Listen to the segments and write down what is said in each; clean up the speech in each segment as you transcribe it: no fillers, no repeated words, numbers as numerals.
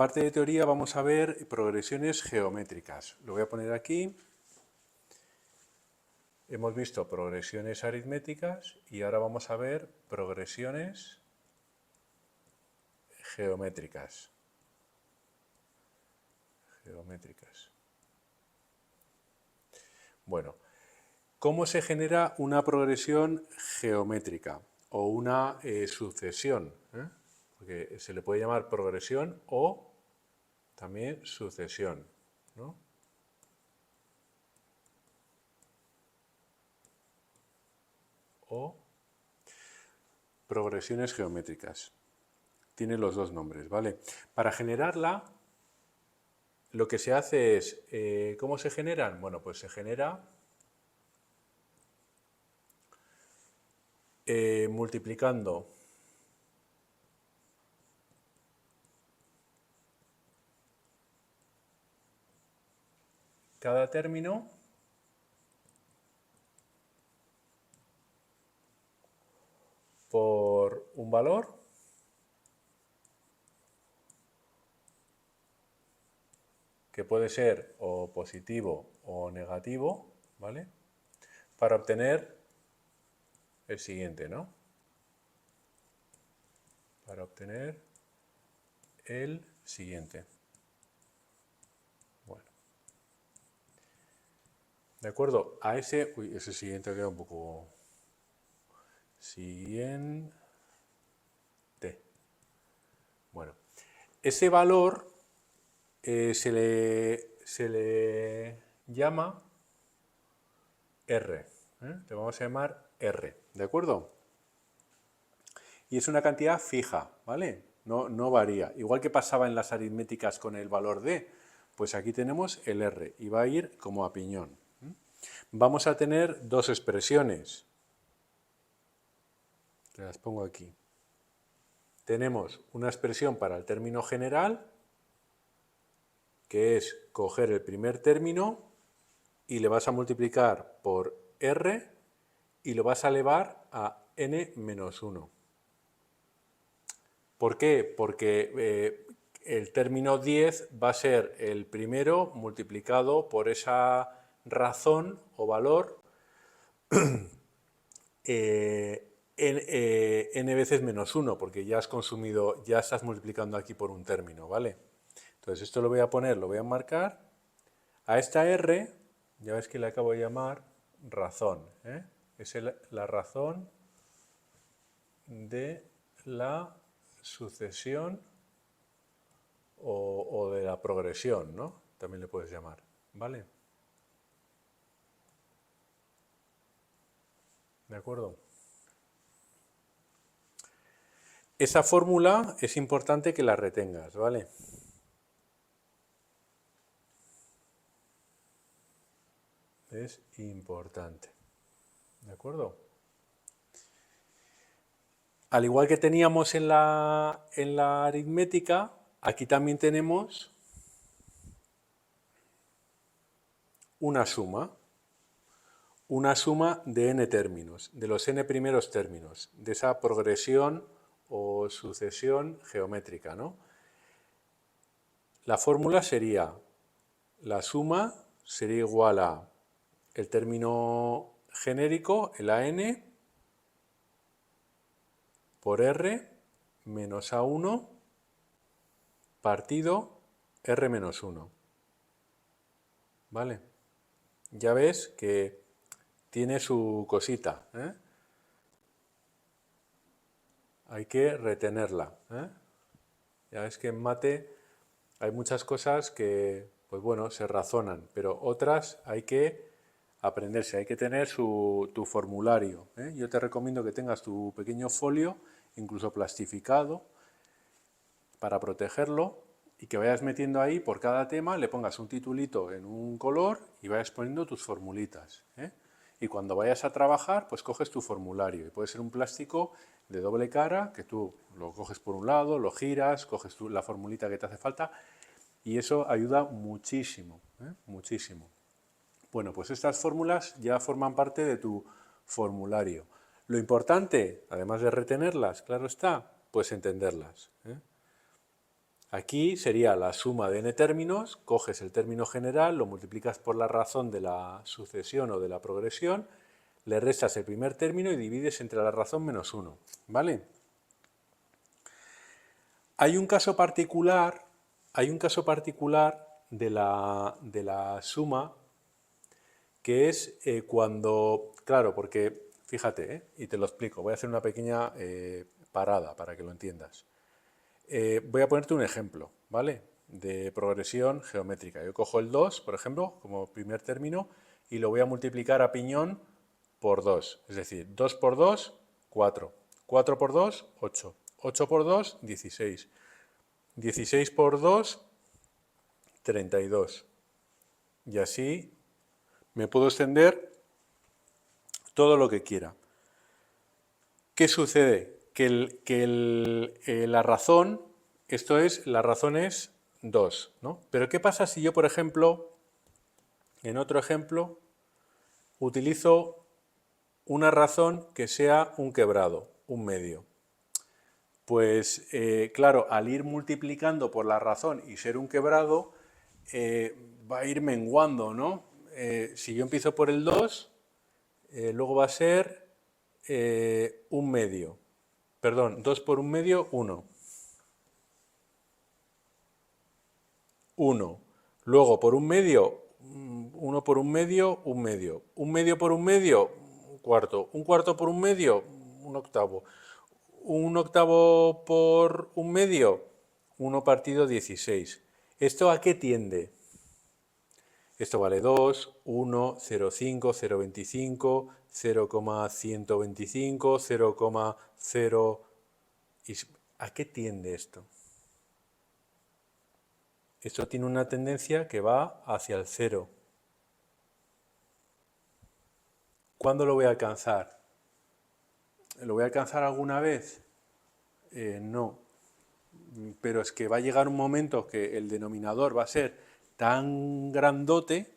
parte de teoría vamos a ver progresiones geométricas. Lo voy a poner aquí. Hemos visto progresiones aritméticas y ahora vamos a ver progresiones geométricas. Bueno, ¿cómo se genera una progresión geométrica o una sucesión? Porque se le puede llamar progresión o también sucesión, ¿no? O progresiones geométricas. Tiene los dos nombres, ¿vale? Para generarla, lo que se hace es, ¿cómo se generan? Bueno, pues se genera multiplicando cada término por un valor que puede ser o positivo o negativo, ¿vale? Para obtener el siguiente, ¿no? Para obtener el siguiente. Bueno. ¿De acuerdo? A ese... Uy, ese siguiente queda un poco... Siguiente. Bueno. Ese valor se le llama R. Le vamos a llamar R. ¿De acuerdo? Y es una cantidad fija, ¿vale? No varía. Igual que pasaba en las aritméticas con el valor D, pues aquí tenemos el R y va a ir como a piñón. Vamos a tener dos expresiones. Te las pongo aquí. Tenemos una expresión para el término general, que es coger el primer término y le vas a multiplicar por R y lo vas a elevar a n menos 1. ¿Por qué? Porque el término 10 va a ser el primero multiplicado por esa razón o valor n veces menos 1, porque ya has consumido, ya estás multiplicando aquí por un término, ¿vale? Entonces esto lo voy a poner, lo voy a marcar. A esta R, ya ves que le acabo de llamar razón, ¿eh? Es la razón de la sucesión o de la progresión, ¿no? También le puedes llamar, ¿vale? ¿De acuerdo? Esa fórmula es importante que la retengas, ¿vale? Es importante, ¿de acuerdo? Al igual que teníamos en la aritmética, aquí también tenemos una suma de n términos, de los n primeros términos, de esa progresión o sucesión geométrica, ¿no? La fórmula sería, la suma sería igual a el término genérico, el AN, por R menos A1 partido R menos 1. ¿Vale? Ya ves que tiene su cosita, ¿eh? Hay que retenerla, ¿eh? Ya ves que en mate hay muchas cosas que, pues bueno, se razonan, pero otras hay que aprenderse, hay que tener tu formulario, ¿eh? Yo te recomiendo que tengas tu pequeño folio, incluso plastificado, para protegerlo y que vayas metiendo ahí por cada tema, le pongas un titulito en un color y vayas poniendo tus formulitas, ¿eh? Y cuando vayas a trabajar, pues coges tu formulario. Y puede ser un plástico de doble cara, que tú lo coges por un lado, lo giras, coges la formulita que te hace falta, y eso ayuda muchísimo, ¿eh? Muchísimo. Bueno, pues estas fórmulas ya forman parte de tu formulario. Lo importante, además de retenerlas, claro está, pues entenderlas, ¿eh? Aquí sería la suma de n términos, coges el término general, lo multiplicas por la razón de la sucesión o de la progresión, le restas el primer término y divides entre la razón menos 1, ¿vale? Hay un caso particular de la suma que es cuando, claro, porque fíjate, y te lo explico, voy a hacer una pequeña parada para que lo entiendas. Voy a ponerte un ejemplo, ¿vale? De progresión geométrica. Yo cojo el 2, por ejemplo, como primer término, y lo voy a multiplicar a piñón por 2. Es decir, 2 por 2, 4. 4 por 2, 8. 8 por 2, 16. 16 por 2, 32. Y así me puedo extender todo lo que quiera. ¿Qué sucede? La razón, la razón es 2, ¿no? Pero ¿qué pasa si yo, por ejemplo, en otro ejemplo, utilizo una razón que sea un quebrado, un medio? Pues claro, al ir multiplicando por la razón y ser un quebrado, va a ir menguando, ¿no? Si yo empiezo por el 2, luego va a ser un medio. Perdón, 2 por un medio, 1. 1. Luego por un medio, 1 por un medio, un medio. Un medio por un medio, un cuarto. Un cuarto por un medio, un octavo. Un octavo por un medio, 1 partido 16. ¿Esto a qué tiende? Esto vale 2, 1, 0,5, 0,25, 0,125, 0,0... ¿A qué tiende esto? Esto tiene una tendencia que va hacia el 0. ¿Cuándo lo voy a alcanzar? ¿Lo voy a alcanzar alguna vez? No. Pero es que va a llegar un momento que el denominador va a ser tan grandote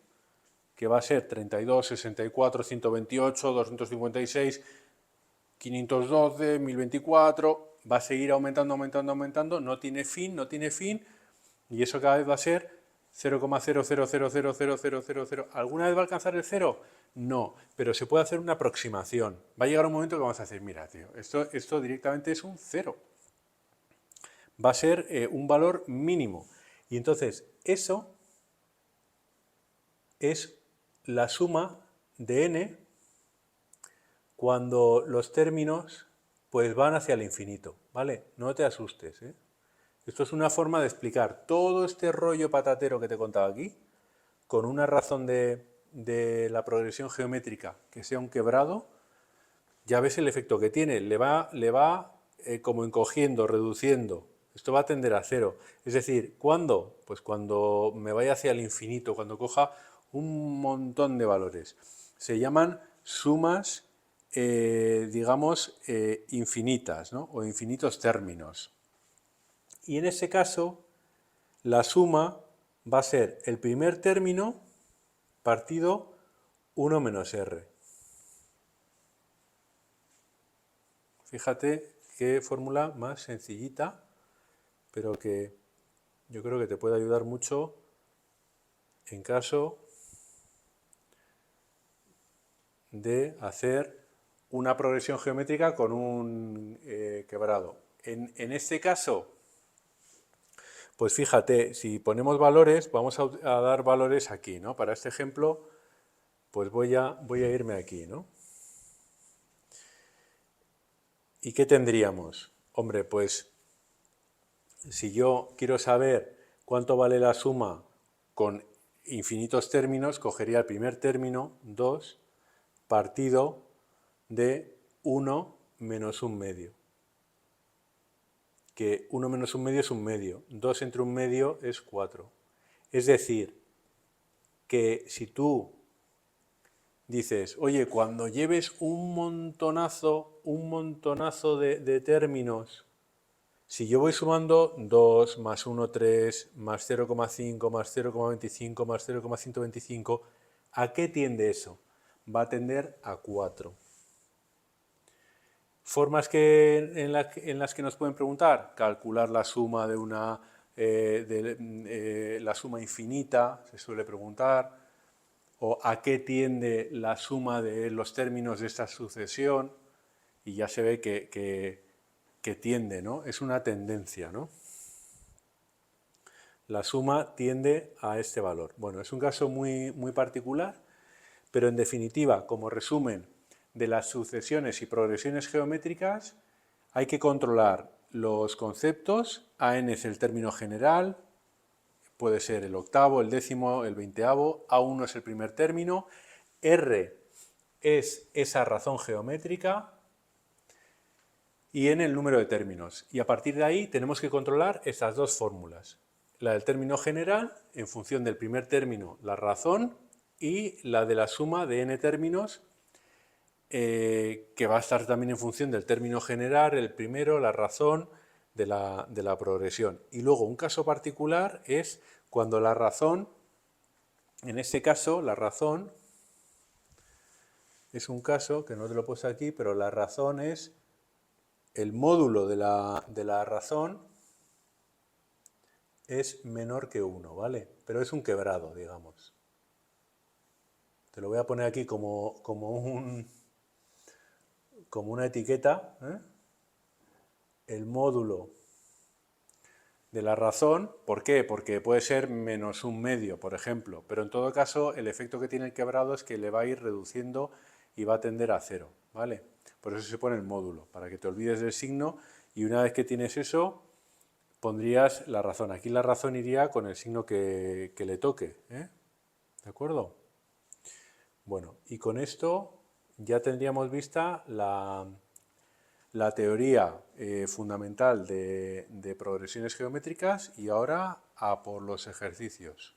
que va a ser 32, 64, 128, 256, 512, 1024, va a seguir aumentando, aumentando, aumentando, no tiene fin, no tiene fin, y eso cada vez va a ser 0,0000000. ¿Alguna vez va a alcanzar el 0? No, pero se puede hacer una aproximación. Va a llegar un momento que vamos a decir, mira, tío, esto directamente es un 0. Va a ser un valor mínimo. Y entonces, eso es la suma de n cuando los términos pues van hacia el infinito, ¿vale? No te asustes, ¿eh? Esto es una forma de explicar todo este rollo patatero que te he contado aquí con una razón de la progresión geométrica que sea un quebrado. Ya ves el efecto que tiene, le va como encogiendo, reduciendo. Esto va a tender a 0. Es decir, ¿cuándo? Pues cuando me vaya hacia el infinito, cuando coja un montón de valores. Se llaman sumas, digamos, infinitas, ¿no? O infinitos términos. Y en ese caso, la suma va a ser el primer término partido 1 menos r. Fíjate qué fórmula más sencillita, pero que yo creo que te puede ayudar mucho en caso de hacer una progresión geométrica con un quebrado. En este caso, pues fíjate, si ponemos valores, vamos a dar valores aquí, ¿no? Para este ejemplo, pues voy a irme aquí, ¿no? ¿Y qué tendríamos? Hombre, pues si yo quiero saber cuánto vale la suma con infinitos términos, cogería el primer término, 2, partido de 1 menos un medio. Que 1 menos un medio es un medio, 2 entre un medio es 4. Es decir, que si tú dices, oye, cuando lleves un montonazo de términos, si yo voy sumando 2 más 1, 3, más 0,5, más 0,25, más 0,125, ¿a qué tiende eso? Va a tender a 4. Formas en las que nos pueden preguntar, calcular la suma de una la suma infinita, se suele preguntar, o a qué tiende la suma de los términos de esta sucesión, y ya se ve que tiende, ¿no? Es una tendencia, ¿no? La suma tiende a este valor. Bueno, es un caso muy particular, pero en definitiva, como resumen de las sucesiones y progresiones geométricas, hay que controlar los conceptos. AN es el término general, puede ser el octavo, el décimo, el veinteavo, A1 es el primer término, R es esa razón geométrica y N el número de términos. Y a partir de ahí tenemos que controlar estas dos fórmulas. La del término general, en función del primer término, la razón, y la de la suma de n términos, que va a estar también en función del término general, el primero, la razón de la progresión. Y luego un caso particular es cuando la razón, en este caso la razón, es un caso que no te lo he puesto aquí, pero la razón es el módulo de la razón es menor que 1, ¿vale? Pero es un quebrado, digamos. Te lo voy a poner aquí como una etiqueta, ¿eh? El módulo de la razón, ¿por qué? Porque puede ser menos un medio, por ejemplo, pero en todo caso el efecto que tiene el quebrado es que le va a ir reduciendo y va a tender a 0, ¿vale? Por eso se pone el módulo, para que te olvides del signo, y una vez que tienes eso, pondrías la razón. Aquí la razón iría con el signo que le toque, ¿eh? ¿De acuerdo? Bueno, y con esto ya tendríamos vista la teoría fundamental de progresiones geométricas, y ahora a por los ejercicios.